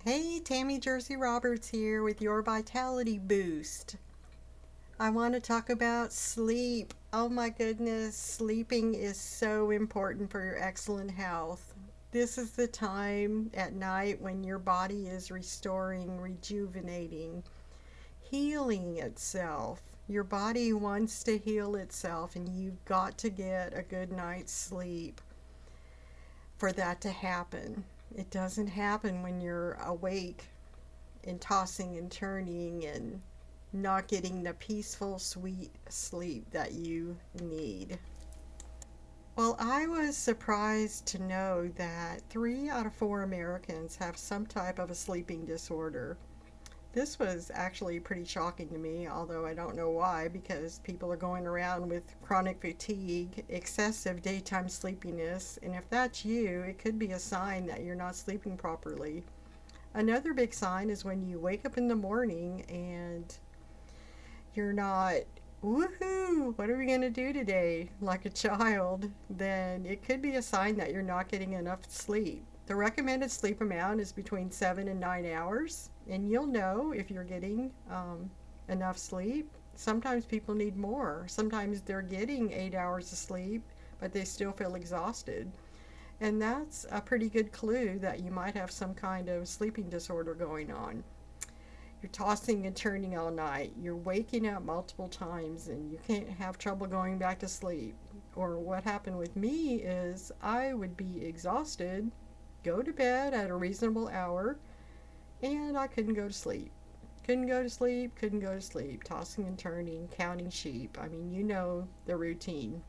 Hey, Tammy Jersey Roberts here with your Vitality Boost. I want to talk about sleep. Oh my goodness, sleeping is so important for your excellent health. This is the time at night when your body is restoring, rejuvenating, healing itself. Your body wants to heal itself, and you've got to get a good night's sleep for that to happen. It doesn't happen when you're awake and tossing and turning and not getting the peaceful, sweet sleep that you need. Well, I was surprised to know that 3 out of 4 Americans have some type of a sleeping disorder. This was actually pretty shocking to me, although I don't know why, because people are going around with chronic fatigue, excessive daytime sleepiness, and if that's you, it could be a sign that you're not sleeping properly. Another big sign is when you wake up in the morning and you're not, woohoo, what are we going to do today, like a child, then it could be a sign that you're not getting enough sleep. The recommended sleep amount is between 7 and 9 hours, and you'll know if you're getting enough sleep. Sometimes people need more. Sometimes they're getting 8 hours of sleep, but they still feel exhausted. And that's a pretty good clue that you might have some kind of sleeping disorder going on. You're tossing and turning all night. You're waking up multiple times and you can't have trouble going back to sleep. Or what happened with me is I would be exhausted, go to bed at a reasonable hour, and I couldn't go to sleep. Couldn't go to sleep, couldn't go to sleep, tossing and turning, counting sheep. I mean, you know the routine.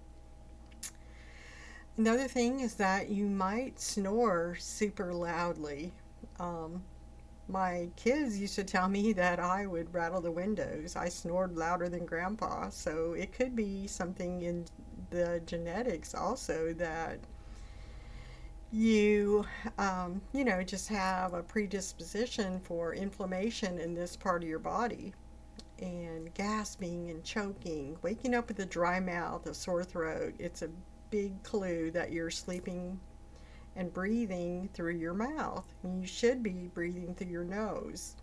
Another thing is that you might snore super loudly. Um, my kids used to tell me that I would rattle the windows. I snored louder than grandpa, so it could be something in the genetics also that just have a predisposition for inflammation in this part of your body and gasping and choking, waking up with a dry mouth, a sore throat. It's a big clue that you're sleeping and breathing through your mouth. You should be breathing through your nose.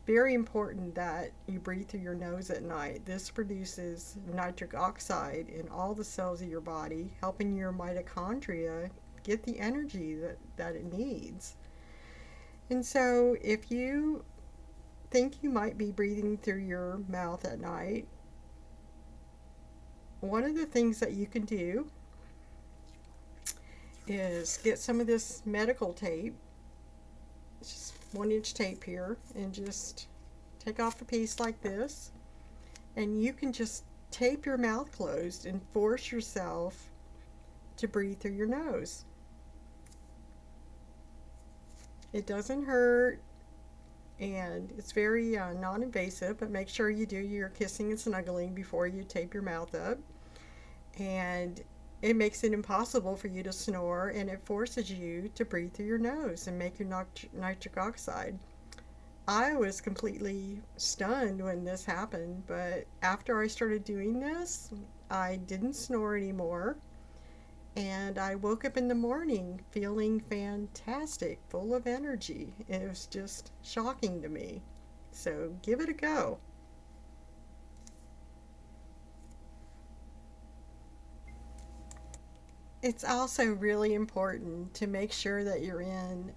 Very important that you breathe through your nose at night. This produces nitric oxide in all the cells of your body, helping your mitochondria get the energy that it needs. And so, if you think you might be breathing through your mouth at night, one of the things that you can do is get some of this medical tape. It's just 1 inch tape here, and just take off a piece like this, and you can just tape your mouth closed and force yourself to breathe through your nose. It doesn't hurt, and it's very non-invasive, but make sure you do your kissing and snuggling before you tape your mouth up. And it makes it impossible for you to snore, and it forces you to breathe through your nose and make your nitric oxide. I was completely stunned when this happened, but after I started doing this, I didn't snore anymore, and I woke up in the morning feeling fantastic, full of energy. It was just shocking to me. So give it a go. It's also really important to make sure that you're in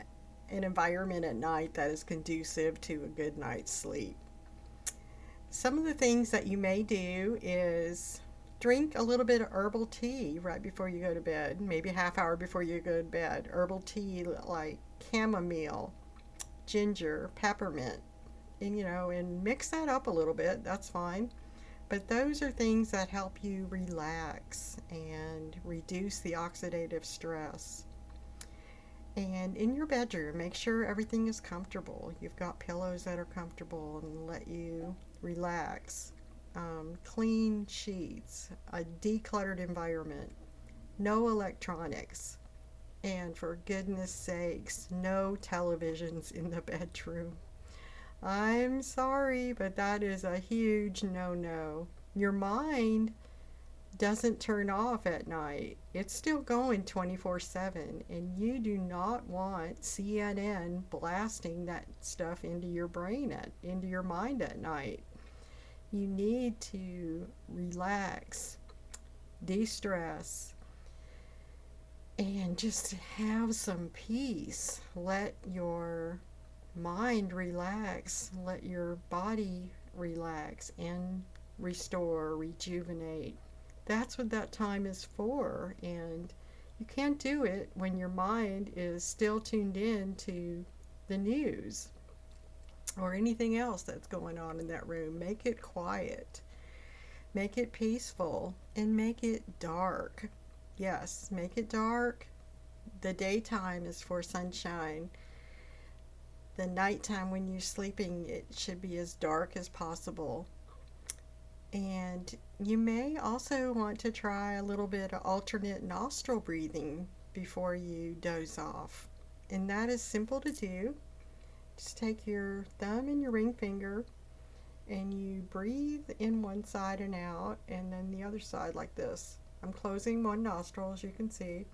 an environment at night that is conducive to a good night's sleep. Some of the things that you may do is drink a little bit of herbal tea right before you go to bed, maybe a half hour before you go to bed. Herbal tea like chamomile, ginger, peppermint, and mix that up a little bit. That's fine. But those are things that help you relax and reduce the oxidative stress. And in your bedroom, make sure everything is comfortable. You've got pillows that are comfortable and let you relax. Clean sheets, a decluttered environment, no electronics, and for goodness sakes, no televisions in the bedroom. I'm sorry, but that is a huge no no. Your mind doesn't turn off at night. It's still going 24/7, and you do not want CNN blasting that stuff into your brain into your mind at night. You need to relax, de-stress, and just have some peace. Let your mind relax, let your body relax and restore, rejuvenate. That's what that time is for. And you can't do it when your mind is still tuned in to the news or anything else that's going on in that room. Make it quiet, make it peaceful, and make it dark. Yes, make it dark. The daytime is for sunshine. The nighttime when you're sleeping, it should be as dark as possible. And you may also want to try a little bit of alternate nostril breathing before you doze off. And that is simple to do. Just take your thumb and your ring finger and you breathe in one side and out, and then the other side like this. I'm closing one nostril, as you can see.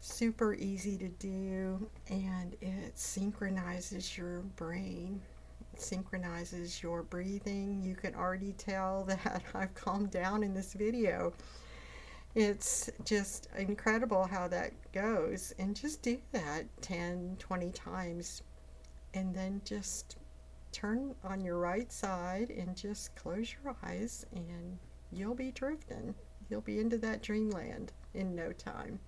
Super easy to do, and it synchronizes your brain. It synchronizes your breathing. You can already tell that I've calmed down in this video. It's just incredible how that goes. And just do that 10, 20 times. And then just turn on your right side and just close your eyes, and you'll be drifting. You'll be into that dreamland in no time.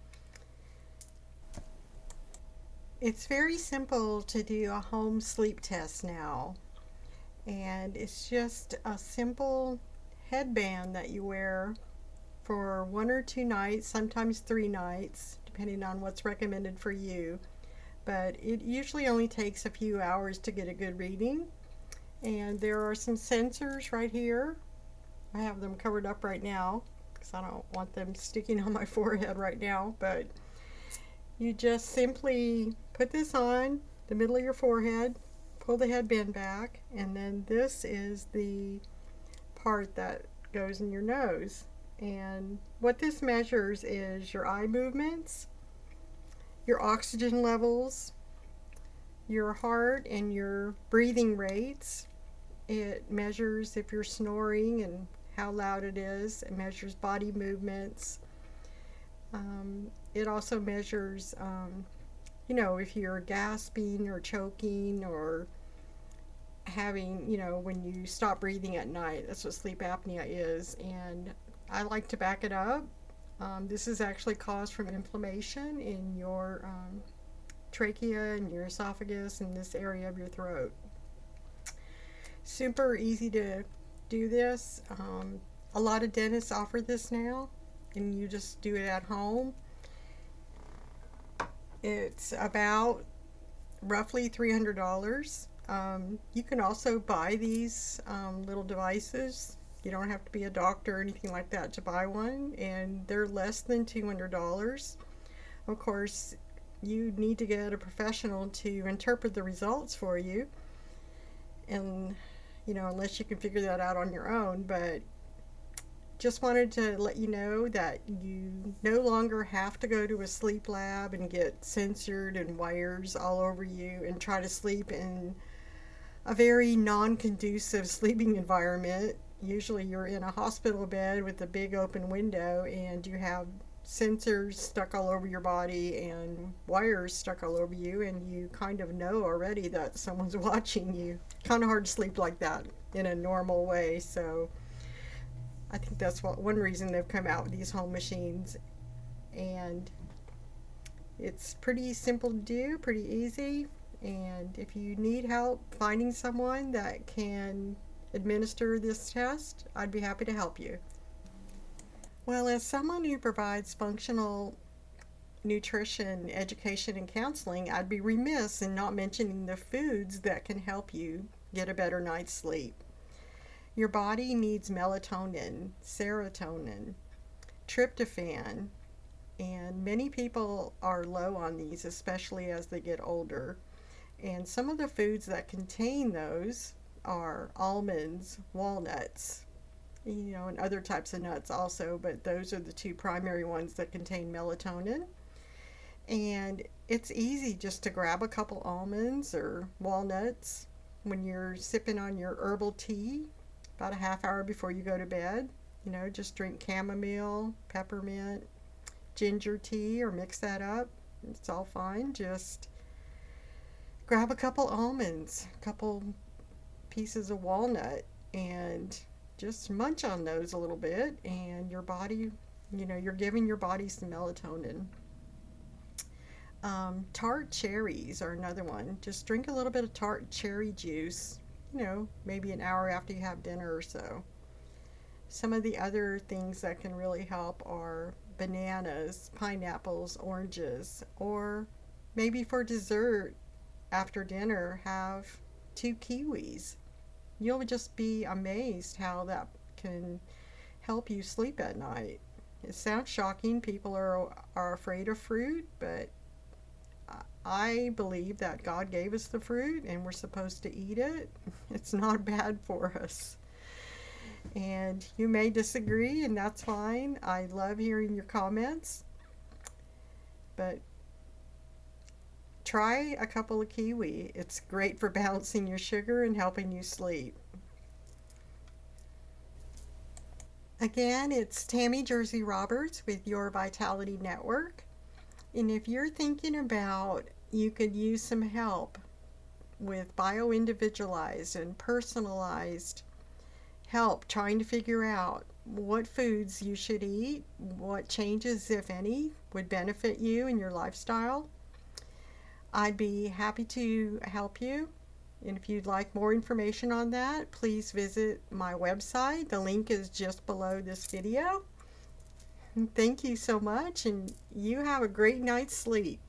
It's very simple to do a home sleep test now. And it's just a simple headband that you wear for 1 or 2 nights, sometimes 3 nights, depending on what's recommended for you. But it usually only takes a few hours to get a good reading. And there are some sensors right here. I have them covered up right now because I don't want them sticking on my forehead right now. But you just simply put this on the middle of your forehead, pull the headband back, and then this is the part that goes in your nose. And what this measures is your eye movements, your oxygen levels, your heart and your breathing rates. It measures if you're snoring and how loud it is. It measures body movements. It also measures, if you're gasping or choking or having, when you stop breathing at night. That's what sleep apnea is. And I like to back it up. This is actually caused from inflammation in your trachea and your esophagus and this area of your throat. Super easy to do this. A lot of dentists offer this now, and you just do it at home. It's about roughly $300. You can also buy these little devices. You don't have to be a doctor or anything like that to buy one, and they're less than $200. Of course, you need to get a professional to interpret the results for you, and unless you can figure that out on your own. But just wanted to let you know that you no longer have to go to a sleep lab and get censored and wires all over you and try to sleep in a very non-conducive sleeping environment. Usually you're in a hospital bed with a big open window and you have sensors stuck all over your body and wires stuck all over you, and you kind of know already that someone's watching you. Kind of hard to sleep like that in a normal way. So I think that's one reason they've come out with these home machines. And it's pretty simple to do, pretty easy. And if you need help finding someone that can administer this test, I'd be happy to help you. Well, as someone who provides functional nutrition, education, and counseling, I'd be remiss in not mentioning the foods that can help you get a better night's sleep. Your body needs melatonin, serotonin, tryptophan, and many people are low on these, especially as they get older. And some of the foods that contain those are almonds, walnuts, and other types of nuts also, but those are the two primary ones that contain melatonin. And it's easy just to grab a couple almonds or walnuts when you're sipping on your herbal tea about a half hour before you go to bed. Just drink chamomile, peppermint, ginger tea, or mix that up. It's all fine. Just grab a couple almonds, a couple pieces of walnut, and just munch on those a little bit, and your body, you're giving your body some melatonin. Tart cherries are another one. Just drink a little bit of tart cherry juice, maybe an hour after you have dinner or so. Some of the other things that can really help are bananas, pineapples, oranges, or maybe for dessert after dinner, have 2 kiwis. You'll just be amazed how that can help you sleep at night. It sounds shocking. People are afraid of fruit, but I believe that God gave us the fruit and we're supposed to eat it. It's not bad for us. And you may disagree, and that's fine. I love hearing your comments. But try a couple of kiwi. It's great for balancing your sugar and helping you sleep. Again, it's Tami Jersey Roberts with Your Vitality Network. And if you're thinking about you could use some help with bio-individualized and personalized help trying to figure out what foods you should eat, what changes, if any, would benefit you in your lifestyle, I'd be happy to help you. And if you'd like more information on that, please visit my website. The link is just below this video. Thank you so much, and you have a great night's sleep.